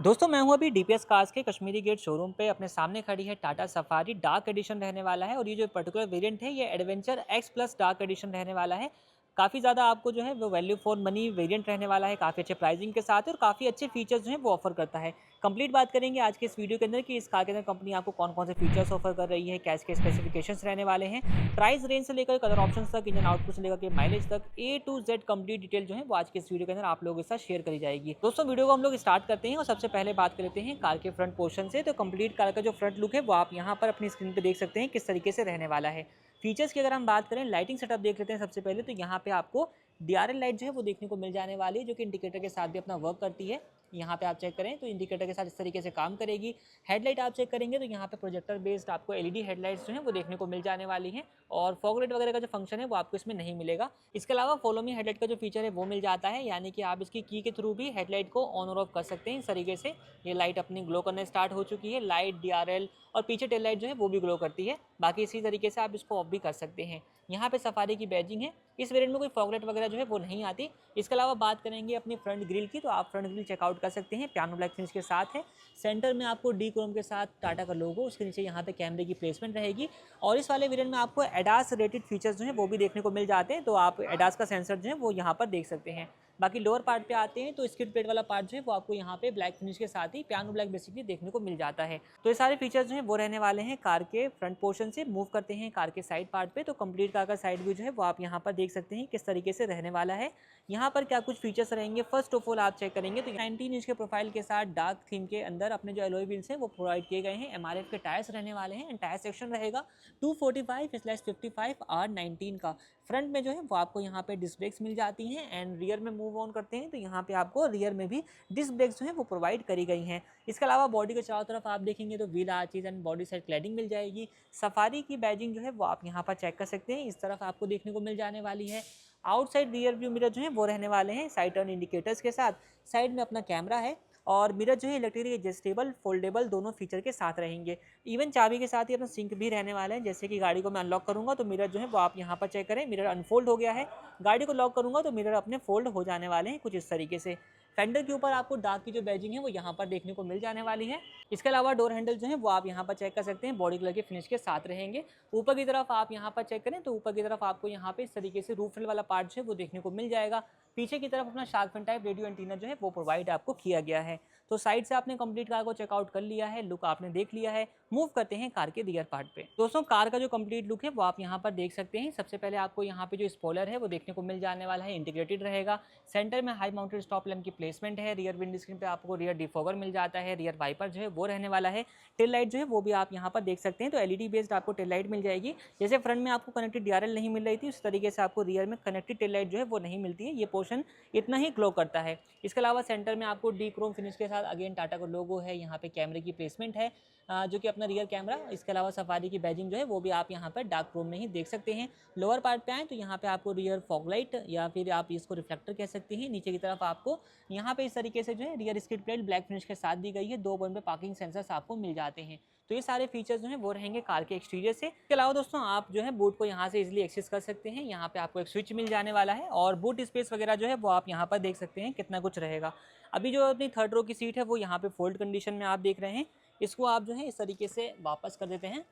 दोस्तों मैं हूं अभी डीपीएस कार्स के कश्मीरी गेट शोरूम पे। अपने सामने खड़ी है टाटा सफारी डार्क एडिशन रहने वाला है और ये जो पर्टिकुलर वेरिएंट है ये adventure x plus dark edition रहने वाला है। काफ़ी ज़्यादा आपको जो है वो वैल्यू फॉर मनी वेरिएंट रहने वाला है, काफ़ी अच्छे प्राइसिंग के साथ और काफ़ी अच्छे फीचर्स जो हैं वो ऑफर करता है। कंप्लीट बात करेंगे आज के इस वीडियो के अंदर कि इस कार के अंदर कंपनी आपको कौन कौन से फीचर्स ऑफर कर रही है, क्या इसके स्पेसिफिकेशंस रहने वाले हैं, प्राइस रेंज से लेकर कलर ऑप्शन तक, इंजन आउटपुट से लेकर के माइलेज तक, ए टू जेड कंप्लीट डिटेल जो है वो आज के इस वीडियो के अंदर आप लोगों के साथ शेयर करी जाएगी। दोस्तों वीडियो को हम लोग स्टार्ट करते हैं और सबसे पहले बात कर लेते हैं कार के फ्रंट पोर्शन से। तो कंप्लीट कार का जो फ्रंट लुक है वो आप यहाँ पर अपनी स्क्रीन पर देख सकते हैं किस तरीके से रहने वाला है। फीचर्स की अगर हम बात करें, लाइटिंग सेटअप देख लेते हैं सबसे पहले। तो यहाँ पे आपको डीआरएल लाइट जो है वो देखने को मिल जाने वाली है, जो कि इंडिकेटर के साथ भी अपना वर्क करती है। यहाँ पे आप चेक करें तो इंडिकेटर के साथ इस तरीके से काम करेगी। हेडलाइट आप चेक करेंगे तो यहाँ पे प्रोजेक्टर बेस्ड आपको एलईडी हेडलाइट्स जो है वो देखने को मिल जाने वाली हैं और फॉग लाइट वगैरह का जो फंक्शन है वो आपको इसमें नहीं मिलेगा। इसके अलावा फॉलो मी हेडलाइट का जो फीचर है वो मिल जाता है, यानी कि आप इसकी की के थ्रू भी हेडलाइट को ऑन और ऑफ कर सकते हैं। इस तरीके से ये लाइट अपनी ग्लो करने स्टार्ट हो चुकी है। लाइट, डीआरएल और पीछे टेल लाइट जो है वो भी ग्लो करती है। बाकी इसी तरीके से आप इसको ऑफ भी कर सकते हैं। यहाँ पे सफारी की बैजिंग है। इस वेरिएंट में कोई फॉगलाइट वगैरह जो है वो नहीं आती। इसके अलावा बात करेंगे अपनी फ्रंट ग्रिल की, तो आप फ्रंट ग्रिल चेकआउट कर सकते हैं, पियानो ब्लैक फिनिश के साथ है। सेंटर में आपको डी क्रोम के साथ टाटा का लोगो, उसके नीचे यहाँ पे कैमरे की प्लेसमेंट रहेगी। और इस वाले वेरिएंट में आपको एडास रेटेड फीचर्स जो है वो भी देखने को मिल जाते हैं। तो आप एडास का सेंसर जो है वो यहाँ पर देख सकते हैं। बाकी लोअर पार्ट पे आते हैं तो स्किड प्लेट वाला पार्ट जो है वो आपको यहाँ पे ब्लैक फिनिश के साथ ही पियानो ब्लैक बेसिकली देखने को मिल जाता है। तो ये सारे फीचर्स जो है वो रहने वाले हैं कार के फ्रंट पोर्शन से। मूव करते हैं कार के साइड पार्ट पे, तो कंप्लीट कार का साइड व्यू जो है वो आप यहाँ पर देख सकते हैं किस तरीके से रहने वाला है। यहाँ पर क्या कुछ फीचर्स रहेंगे, फर्स्ट ऑफ ऑल आप चेक करेंगे तो 19 इंच के प्रोफाइल के साथ डार्क थीम के अंदर अपने जो एलॉय व्हील्स हैं वो प्रोवाइड किए गए हैं। एमआरएफ के टायर्स रहने वाले हैं। टायर सेक्शन रहेगा 245/55 R19 का। फ्रंट में जो है वो आपको यहाँ पे डिस्क ब्रेक्स मिल जाती हैं एंड रियर में मूव ऑन करते हैं तो यहाँ पे आपको रियर में भी डिस्क ब्रेक्स जो है वो प्रोवाइड करी गई हैं। इसके अलावा बॉडी के चारों तरफ आप देखेंगे तो wheel arches and body side cladding मिल जाएगी। सफारी की बैजिंग जो है वो आप यहाँ पर चेक कर सकते हैं, इस तरफ आपको देखने को मिल जाने वाली है। आउटसाइड रियर व्यू मिरर जो है वो रहने वाले हैं साइड टर्न इंडिकेटर्स के साथ। साइड में अपना कैमरा है और मिरर जो है इलेक्ट्रिकली एडजस्टेबल, फोल्डेबल दोनों फीचर के साथ रहेंगे। इवन चाबी के साथ ही अपना सिंक भी रहने वाला है। जैसे कि गाड़ी को मैं अनलॉक करूंगा तो मिरर जो है वो आप यहाँ पर चेक करें, मिरर अनफोल्ड हो गया है। गाड़ी को लॉक करूंगा तो मिरर अपने फोल्ड हो जाने वाले हैं कुछ इस तरीके से। फेंडर के ऊपर आपको डार्क की जो बैजिंग है वो यहाँ पर देखने को मिल जाने वाली है। इसके अलावा डोर हैंडल जो है वो आप यहाँ पर चेक कर सकते हैं, बॉडी कलर के फिनिश के साथ रहेंगे। ऊपर की तरफ आप यहाँ पर चेक करें तो ऊपर की तरफ आपको यहाँ पे इस तरीके से रूफ रेल वाला पार्ट जो है वो देखने को मिल जाएगा। पीछे की तरफ अपना shark fin type radio antenna जो है वो प्रोवाइड आपको किया गया है। तो साइड से आपने कंप्लीट कार को चेकआउट कर लिया है, लुक आपने देख लिया है। मूव करते हैं कार के रियर पार्ट पे। दोस्तों कार का जो कंप्लीट लुक है वो आप यहाँ पर देख सकते हैं। सबसे पहले आपको यहाँ पे जो स्पॉइलर है वो देखने को मिल जाने वाला है, इंटीग्रेटेड रहेगा। सेंटर में हाई माउंटेड स्टॉप लैम्प की प्लेसमेंट है। रियर विंड स्क्रीन पे आपको रियर डिफॉगर मिल जाता है। रियर वाइपर जो है वो रहने वाला है। टेल लाइट जो है वो भी आप यहाँ पर देख सकते हैं, तो एलईडी बेस्ड आपको टेल लाइट मिल जाएगी। जैसे फ्रंट में आपको कनेक्टेड डीआरएल नहीं मिल रही थी उस तरीके से आपको रियर में कनेक्टेड टेल लाइट जो है वो नहीं मिलती है। ये पोर्शन इतना ही ग्लो करता है। इसके अलावा सेंटर में आपको डी क्रोम फिनिश के साथ अगेन टाटा का लोगो है। यहाँ पे कैमरे की प्लेसमेंट है जो कि अपना रियर कैमरा। इसके अलावा सफारी की बैजिंग जो है वो भी आप यहाँ पर डार्क क्रोम में ही देख सकते हैं। लोअर पार्ट पे आए तो यहाँ पे आपको रियर फॉग लाइट या फिर आप इसको रिफ्लेक्टर कह सकते हैं। नीचे की तरफ आपको यहाँ पे इस तरीके से जो है rear skid plate black finish के साथ दी गई है। 2 पॉइंट पे पार्किंग सेंसर्स आपको मिल जाते हैं। तो ये सारे फीचर्स जो हैं वो रहेंगे कार के एक्सटीरियर से। इसके अलावा दोस्तों आप जो है बूट को यहाँ से इजीली एक्सेस कर सकते हैं। यहाँ पे आपको एक स्विच मिल जाने वाला है और बूट स्पेस वगैरह जो है वो आप यहाँ पर देख सकते हैं कितना कुछ रहेगा। अभी जो अपनी थर्ड रो की सीट है वो यहाँ पे फोल्ड कंडीशन में आप देख रहे हैं। इसको आप जो है इस तरीके से वापस कर देते हैं।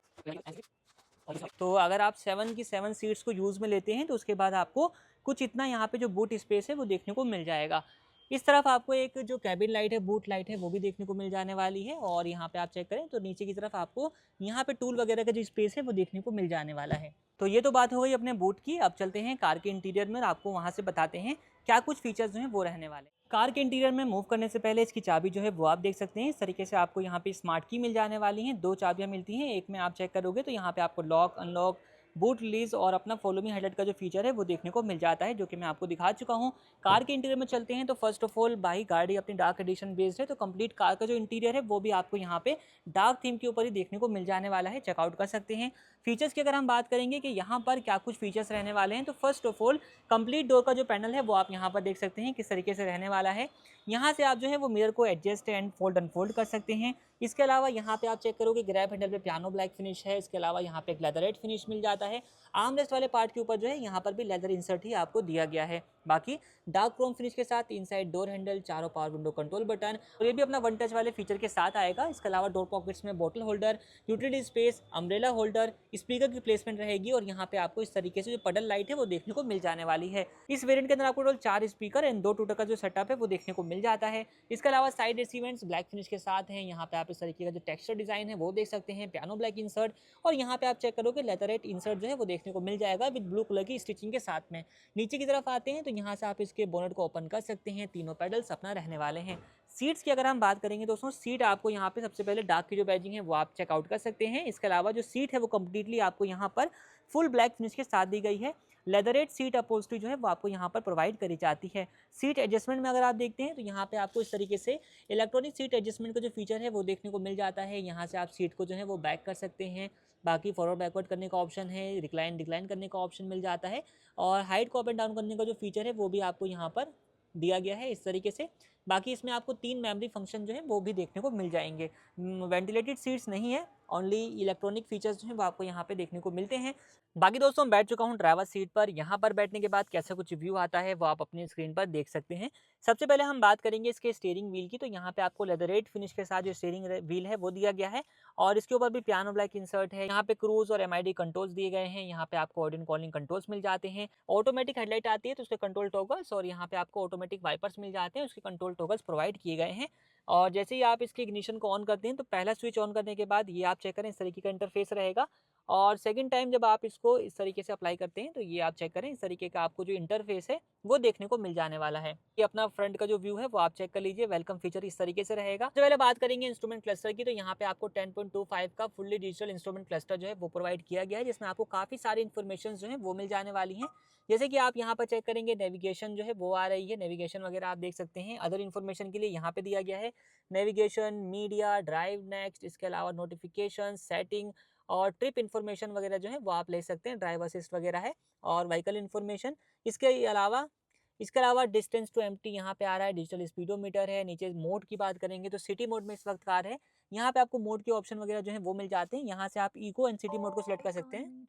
तो अगर आप 7 की 7 सीट्स को यूज़ में लेते हैं तो उसके बाद आपको कुछ इतना यहाँ पे जो बूट स्पेस है वो देखने को मिल जाएगा। इस तरफ आपको एक जो कैबिन लाइट है, बूट लाइट है, वो भी देखने को मिल जाने वाली है। और यहाँ पे आप चेक करें तो नीचे की तरफ आपको यहाँ पे टूल वगैरह का जो स्पेस है वो देखने को मिल जाने वाला है। तो ये तो बात हो गई अपने बूट की। अब चलते हैं कार के इंटीरियर में और आपको वहाँ से बताते हैं क्या कुछ फीचर्स जो हैं वो रहने वाले। कार के इंटीरियर में मूव करने से पहले इसकी चाबी जो है वो आप देख सकते हैं। इस तरीके से आपको यहाँ पे स्मार्ट की मिल जाने वाली हैं। 2 चाबियाँ मिलती हैं, एक में आप चेक करोगे तो यहाँ पे आपको लॉक, अनलॉक, बूट रिलीज और अपना फॉलो मी हेडलाइट का जो फीचर है वो देखने को मिल जाता है, जो कि मैं आपको दिखा चुका हूँ। कार के इंटीरियर में चलते हैं तो फर्स्ट ऑफ ऑल भाई गाड़ी अपनी डार्क एडिशन बेस्ड है, तो कंप्लीट कार का जो इंटीरियर है वो भी आपको यहाँ पे डार्क थीम के ऊपर ही देखने को मिल जाने वाला है। चेकआउट कर सकते हैं। फीचर्स की अगर हम बात करेंगे कि यहाँ पर क्या कुछ फीचर्स रहने वाले हैं, तो first of all complete door का जो पैनल है वो आप यहाँ पर देख सकते हैं किस तरीके से रहने वाला है। यहाँ से आप जो है वो मिरर को एडजस्ट एंड फोल्ड अनफोल्ड कर सकते हैं। इसके अलावा यहाँ पे आप चेक करोगे ग्रैब हैंडल पे पियानो ब्लैक फिनिश है। इसके अलावा यहाँ पे एक लेदरेट फिनिश मिल जाता है। आर्म रेस्ट वाले पार्ट के ऊपर जो है यहाँ पर भी लेदर इंसर्ट ही आपको दिया गया है। बाकी डार्क क्रोम फिनिश के साथ इनसाइड डोर हैंडल, चारों पावर विंडो कंट्रोल बटन और ये भी अपना वन टच वाले फीचर के साथ आएगा। इसके अलावा डोर पॉकेट्स में बोतल holder, utility space, umbrella holder, speaker की प्लेसमेंट रहेगी और यहाँ पे आपको इस तरीके से जो पडल लाइट है वो देखने को मिल जाने वाली है। इस वेरिएंट के अंदर आपको टोटल 4 स्पीकर एंड 2 टूटर का जो सेटअप है वो देखने को मिल जाता है। इसके अलावा साइड एसीमेंट्स ब्लैक फिनिश के साथ हैं। यहाँ पे आप इस तरीके का जो टेक्सचर डिजाइन है वो देख सकते हैं, पियानो ब्लैक इंसर्ट और यहाँ पे आप चेक करोगे लेथरेट इंसर्ट जो है वो देखने को मिल जाएगा विद ब्लू कलर की स्टिचिंग के साथ में। नीचे की तरफ आते हैं तो यहाँ से आप इसके बोनट को ओपन कर सकते हैं। तीनों पेडल्स अपना रहने वाले हैं। सीट्स की अगर हम बात करेंगे दोस्तों, सीट आपको यहाँ पे सबसे पहले डार्क की जो बैजिंग है वो आप चेकआउट कर सकते हैं। इसके अलावा जो सीट है वो कम्प्लीटली आपको यहाँ पर फुल ब्लैक फिनिश के साथ दी गई है। लेदरेट सीट अपहोल्स्ट्री जो है वो आपको यहाँ पर प्रोवाइड करी जाती है। सीट एडजस्टमेंट में अगर आप देखते हैं तो यहाँ पे आपको इस तरीके से इलेक्ट्रॉनिक सीट एडजस्टमेंट का जो फीचर है वो देखने को मिल जाता है। यहाँ से आप सीट को जो है वो बैक कर सकते हैं। बाकी फॉरवर्ड बैकवर्ड करने का ऑप्शन है, रिक्लाइन डिक्लाइन करने का ऑप्शन मिल जाता है और हाइट को अप एंड डाउन करने का जो फीचर है वो भी आपको यहाँ पर दिया गया है इस तरीके से। बाकी इसमें आपको 3 मेमोरी फंक्शन जो है वो भी देखने को मिल जाएंगे। वेंटिलेटेड सीट्स नहीं है, ओनली इलेक्ट्रॉनिक फीचर्स जो है वो आपको यहाँ पे देखने को मिलते हैं। बाकी दोस्तों मैं बैठ चुका हूँ ड्राइवर सीट पर। यहाँ पर बैठने के बाद कैसा कुछ व्यू आता है वो आप अपनी स्क्रीन पर देख सकते हैं। सबसे पहले हम बात करेंगे इसके स्टीयरिंग व्हील की। तो यहाँ पे आपको लेदरेट फिनिश के साथ जो स्टीयरिंग व्हील है वो दिया गया है और इसके ऊपर भी पियानो ब्लैक इंसर्ट है। यहाँ पे क्रूज और MID कंट्रोल्स दिए गए हैं। यहाँ पे आपको ऑडियो कॉलिंग कंट्रोल्स मिल जाते हैं। ऑटोमेटिक हेडलाइट आती है तो उसके कंट्रोल टॉगल्स और यहाँ पे आपको ऑटोमेटिक वाइपर्स मिल जाते हैं, उसके कंट्रोल टॉगल्स प्रोवाइड किए गए हैं। और जैसे ही आप इसके इग्निशन को ऑन करते हैं तो पहला स्विच ऑन करने के बाद ये आप चेक करें इस तरीके का इंटरफेस रहेगा और सेकंड टाइम जब आप इसको इस तरीके से अप्लाई करते हैं तो ये आप चेक करें इस तरीके का आपको जो इंटरफेस है वो देखने को मिल जाने वाला है। ये अपना फ्रंट का जो व्यू है वो आप चेक कर लीजिए। वेलकम फीचर इस तरीके से रहेगा। तो पहले बात करेंगे इंस्ट्रूमेंट क्लस्टर की। तो यहाँ पे आपको 10.25 का फुल्ली डिजिटल इंस्ट्रूमेंट क्लस्टर जो है वो प्रोवाइड किया गया है, जिसमें आपको काफी सारी इन्फॉर्मेशन जो है वो मिल जाने वाली है। जैसे कि आप यहाँ पर चेक करेंगे नेविगेशन जो है वो आ रही है, नेविगेशन वगैरह आप देख सकते हैं। अदर इन्फॉर्मेशन के लिए यहाँ पे दिया गया है नेविगेशन, मीडिया, ड्राइव नेक्स्ट, इसके अलावा नोटिफिकेशन, सेटिंग और ट्रिप इन्फॉर्मेशन वगैरह जो है वो आप ले सकते हैं। ड्राइव असिस्ट वगैरह है और व्हीकल इन्फॉर्मेशन। इसके अलावा डिस्टेंस टू एम्प्टी यहाँ पे आ रहा है, डिजिटल स्पीडोमीटर है। नीचे मोड की बात करेंगे तो सिटी मोड में इस वक्त कार है। यहाँ पे आपको मोड के ऑप्शन वगैरह जो है वो मिल जाते हैं। यहाँ से आप इको एंड सिटी मोड को सिलेक्ट कर सकते हैं।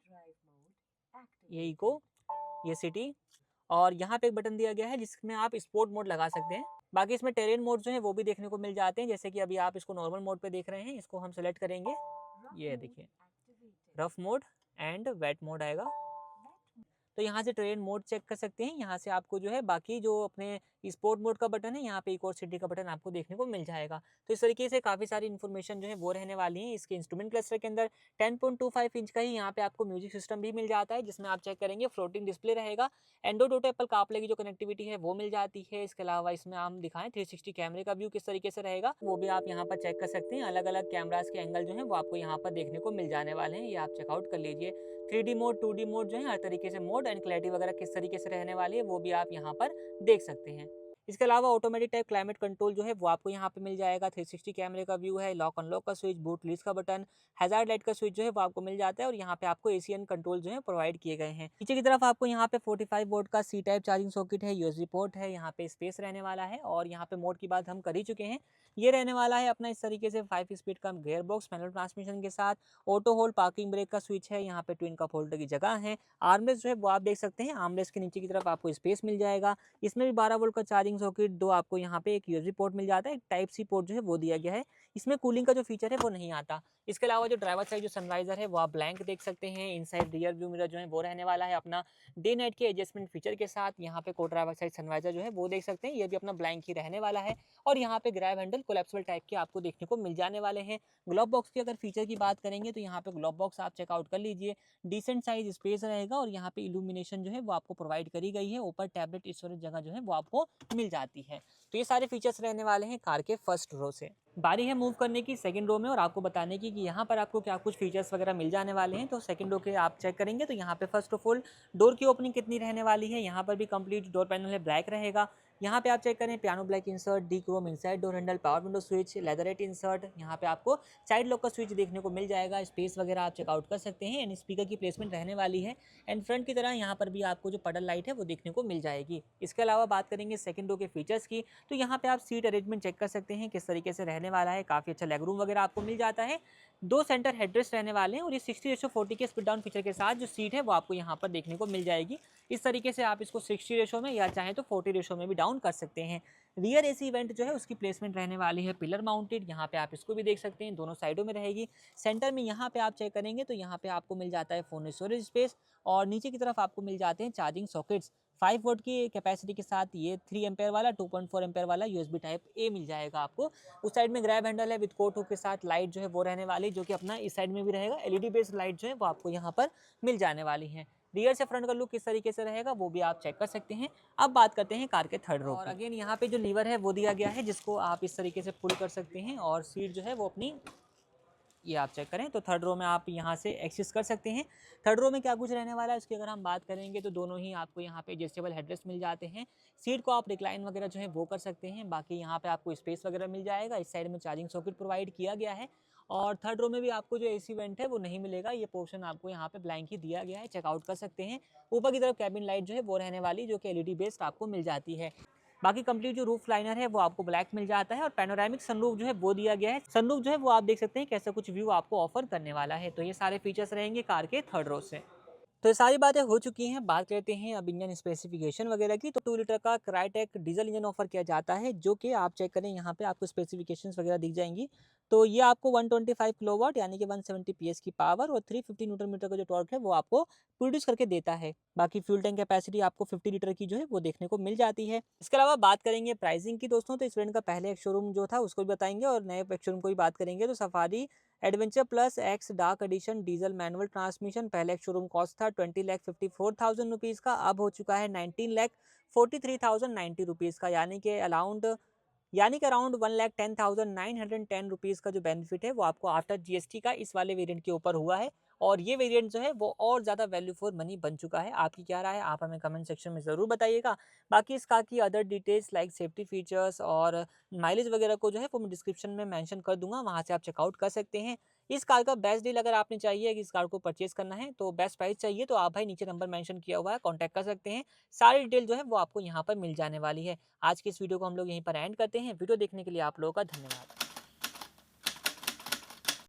ये इको, ये सिटी और यहाँ पे एक बटन दिया गया है जिसमें आप स्पोर्ट मोड लगा सकते हैं। बाकी इसमें टेरेन मोड जो है वो भी देखने को मिल जाते हैं। जैसे कि अभी आप इसको नॉर्मल मोड पे देख रहे हैं, इसको हम सेलेक्ट करेंगे। ये देखिए rough mode and wet mode आएगा। तो यहाँ से ट्रेन मोड चेक कर सकते हैं। यहाँ से आपको जो है बाकी जो अपने स्पोर्ट मोड का बटन है, यहाँ पे एक और सिटी का बटन आपको देखने को मिल जाएगा। तो इस तरीके से काफ़ी सारी इन्फॉर्मेशन जो है वो रहने वाली है। इसके इंस्ट्रूमेंट क्लस्टर के अंदर 10.25 इंच का ही यहाँ पे आपको म्यूजिक सिस्टम भी मिल जाता है, जिसमें आप चेक करेंगे फ्लोटिंग डिस्प्ले रहेगा। एंड्रॉइड ऑटो एप्पल कारप्ले की जो कनेक्टिविटी है वो मिल जाती है। इसके अलावा इसमें हम दिखाएं 360 कैमरे का व्यू किस तरीके से रहेगा वो भी आप यहाँ पर चेक कर सकते हैं। अलग अलग कैमराज के एंगल जो है वो आपको यहाँ पर देखने को मिल जाने वाले हैं, ये आप चेकआउट कर लीजिए। 3D मोड, 2D मोड जो है हर तरीके से मोड एंड क्लैरिटी वगैरह किस तरीके से रहने वाली है वो भी आप यहाँ पर देख सकते हैं। इसके अलावा ऑटोमेटिक टाइप क्लाइमेट कंट्रोल जो है वो आपको यहाँ पे मिल जाएगा। 360 कैमरे का व्यू है, लॉक अनलॉक का स्विच, बूट रिलीज का बटन, हैजार्ड लाइट का स्विच जो है वो आपको मिल जाता है और यहाँ पे आपको एशियन कंट्रोल जो है प्रोवाइड किए गए हैं। नीचे की तरफ आपको यहाँ पे 45 वोल्ट का C टाइप चार्जिंग सॉकेट है, USB पोर्ट है, यहाँ पे स्पेस रहने वाला है और यहाँ पे मोड की बात हम कर ही चुके हैं। ये रहने वाला है अपना इस तरीके से 5 स्पीड का गियर बॉक्स मैनुअल ट्रांसमिशन के साथ। ऑटो होल्ड पार्किंग ब्रेक का स्विच है, यहाँ पे ट्विन कप होल्डर की जगह है। आर्मरेस्ट जो है वो आप देख सकते हैं। आर्मरेस्ट के नीचे की तरफ आपको स्पेस मिल जाएगा। इसमें भी 12 वोल्ट का चार्जिंग सॉकेट, दो आपको यहाँ पे एक USB पोर्ट मिल जाता है, एक टाइप C पोर्ट जो है वो दिया गया है। इसमें कूलिंग का जो फीचर है वो नहीं आता। इसके अलावा जो ड्राइवर साइड जो सनवाइजर है वो आप ब्लैंक देख सकते हैं। इनसाइड रियर व्यू मिरर जो है वो रहने वाला है अपना डे नाइट के एडजस्टमेंट फीचर के साथ। यहाँ पे को ड्राइवर साइड सनवाइजर जो है वो देख सकते हैं, ये भी अपना ब्लैंक ही रहने वाला है। और यहाँ पे ग्रैब हैंडल कोलैप्सिबल टाइप के आपको देखने को मिल जाने वाले हैं। ग्लोब बॉक्स की अगर फीचर की बात करेंगे तो यहाँ पे ग्लोब बॉक्स आप चेकआउट कर लीजिए। डिसेंट साइज स्पेस रहेगा और यहाँ पे इल्यूमिनेशन जो है वो आपको प्रोवाइड करी गई है। ऊपर टैबलेट स्टोरेज जगह जो है वो आपको मिल जाती है। तो ये सारे फीचर्स रहने वाले हैं कार के फर्स्ट रो से। बारी है मूव करने की सेकंड रो में और आपको बताने की कि यहाँ पर आपको क्या कुछ फीचर्स वगैरह मिल जाने वाले हैं। तो सेकंड रो के आप चेक करेंगे तो यहाँ पे फर्स्ट ऑफ ऑल डोर की ओपनिंग कितनी रहने वाली है। यहाँ पर भी कंप्लीट डोर पैनल है ब्लैक रहेगा। यहाँ पे आप चेक करें piano black insert, D Chrome inside door handle, power window switch, leatherette insert, यहाँ पे आपको साइड लॉक का स्विच देखने को मिल जाएगा। स्पेस वगैरह आप चेकआउट कर सकते हैं एंड स्पीकर की प्लेसमेंट रहने वाली है। एंड फ्रंट की तरह यहाँ पर भी आपको जो पडल लाइट है वो देखने को मिल जाएगी। इसके अलावा बात करेंगे सेकंड रो के फीचर्स की, तो यहाँ पे आप सीट अरेंजमेंट चेक कर सकते हैं किस तरीके से रहने वाला है। काफ़ी अच्छा लेग रूम वगैरह आपको मिल जाता है। 2 सेंटर हेडरेस्ट रहने वाले हैं और ये 60:40 के स्पिट डाउन फीचर के साथ जो सीट है वो आपको यहाँ पर देखने को मिल जाएगी। इस तरीके से आप इसको 60 रेशो में या चाहे तो 40 रेशो में भी डाउन कर सकते हैं। रियर एसी इवेंट जो है उसकी प्लेसमेंट रहने वाली है पिलर माउंटेड, यहाँ पे आप इसको भी देख सकते हैं, दोनों साइडों में रहेगी। सेंटर में यहाँ पे आप चेक करेंगे तो यहाँ पे आपको मिल जाता है फोन स्टोरेज स्पेस और नीचे की तरफ आपको मिल जाते हैं चार्जिंग सॉकेट्स। 5 वोल्ट की कैपेसिटी के साथ ये 3 एम्पेयर वाला, 2.4 एम्पेयर वाला यूएसबी टाइप ए मिल जाएगा आपको। उस साइड में ग्रैब हैंडल है विद कोट हुक के साथ, लाइट जो है वो रहने वाली जो कि अपना इस साइड में भी रहेगा। एलईडी बेस्ड लाइट जो है वो आपको यहाँ पर मिल जाने वाली है। रियर से फ्रंट का लुक किस तरीके से रहेगा वो भी आप चेक कर सकते हैं। अब बात करते हैं कार के थर्ड रो और अगेन यहाँ पे जो लीवर है वो दिया गया है जिसको आप इस तरीके से पुल कर सकते हैं और सीट जो है वो अपनी ये आप चेक करें तो थर्ड रो में आप यहाँ से एक्सेस कर सकते हैं। थर्ड रो में क्या कुछ रहने वाला है उसकी अगर हम बात करेंगे तो दोनों ही आपको यहाँ पे एडजस्टेबल हेडरेस्ट मिल जाते हैं। सीट को आप रिक्लाइन वगैरह जो है वो कर सकते हैं। बाकी यहाँ पे आपको स्पेस वगैरह मिल जाएगा। इस साइड में चार्जिंग सॉकेट प्रोवाइड किया गया है और थर्ड रो में भी आपको जो एसी वेंट है वो नहीं मिलेगा। ये पोर्शन आपको यहाँ पे ब्लैंक ही दिया गया है, चेकआउट कर सकते हैं। ऊपर की तरफ कैबिन लाइट जो है वो रहने वाली जो कि एलईडी बेस्ड आपको मिल जाती है। बाकी कंप्लीट जो रूफ लाइनर है वो आपको ब्लैक मिल जाता है और पैनोरामिक सनरूफ जो है वो दिया गया है। सनरूफ जो है वो आप देख सकते हैं कैसा कुछ व्यू आपको ऑफर करने वाला है। तो ये सारे फीचर्स रहेंगे कार के थर्ड रो से। तो ये सारी बातें हो चुकी हैं, बात करते हैं अब इंजन स्पेसिफिकेशन वगैरह की। तो 2 लीटर का क्राइटेक डीजल इंजन ऑफर किया जाता है जो कि आप चेक करें यहाँ पे आपको स्पेसिफिकेशंस वगैरह दिख जाएंगी। तो ये आपको 125 किलोवाट यानी कि 170 पीएस की पावर और 350 न्यूटन मीटर का जो टॉर्क है वो आपको प्रोड्यूस करके देता है। बाकी फ्यूल टैंक कैपेसिटी आपको 50 लीटर की जो है वो देखने को मिल जाती है। इसके अलावा बात करेंगे प्राइसिंग की दोस्तों, तो इस वेरिएंट का पहले एक शोरूम जो था उसको भी बताएंगे और नए एक शोरूम को भी बात करेंगे। तो safari adventure plus x dark edition diesel manual transmission पहले एक शोरूम कॉस्ट था 20,54,000 रुपीज़ का, अब हो चुका है 19,43,090 रुपीज़ का, यानी कि अराउंड 1,10,910 रुपीज़ का जो बेनिफिट है वो आपको आफ्टर जीएसटी का इस वाले वेरिएंट के ऊपर हुआ है। और ये वेरिएंट जो है वो और ज़्यादा वैल्यू फॉर मनी बन चुका है। आपकी क्या राय है आप हमें कमेंट सेक्शन में ज़रूर बताइएगा। बाकी इस कार की other details like safety features और माइलेज वगैरह को जो है वो मैं डिस्क्रिप्शन में मेंशन कर दूंगा, वहाँ से आप चेकआउट कर सकते हैं। इस कार का बेस्ट डील अगर आपने चाहिए कि इस कार को परचेज करना है तो बेस्ट प्राइस चाहिए तो आप भाई नीचे नंबर मेंशन किया हुआ है, कॉन्टैक्ट कर सकते हैं। सारी डिटेल जो है वो आपको यहाँ पर मिल जाने वाली है। आज की इस वीडियो को हम लोग यहीं पर एंड करते हैं। वीडियो देखने के लिए आप लोगों का धन्यवाद।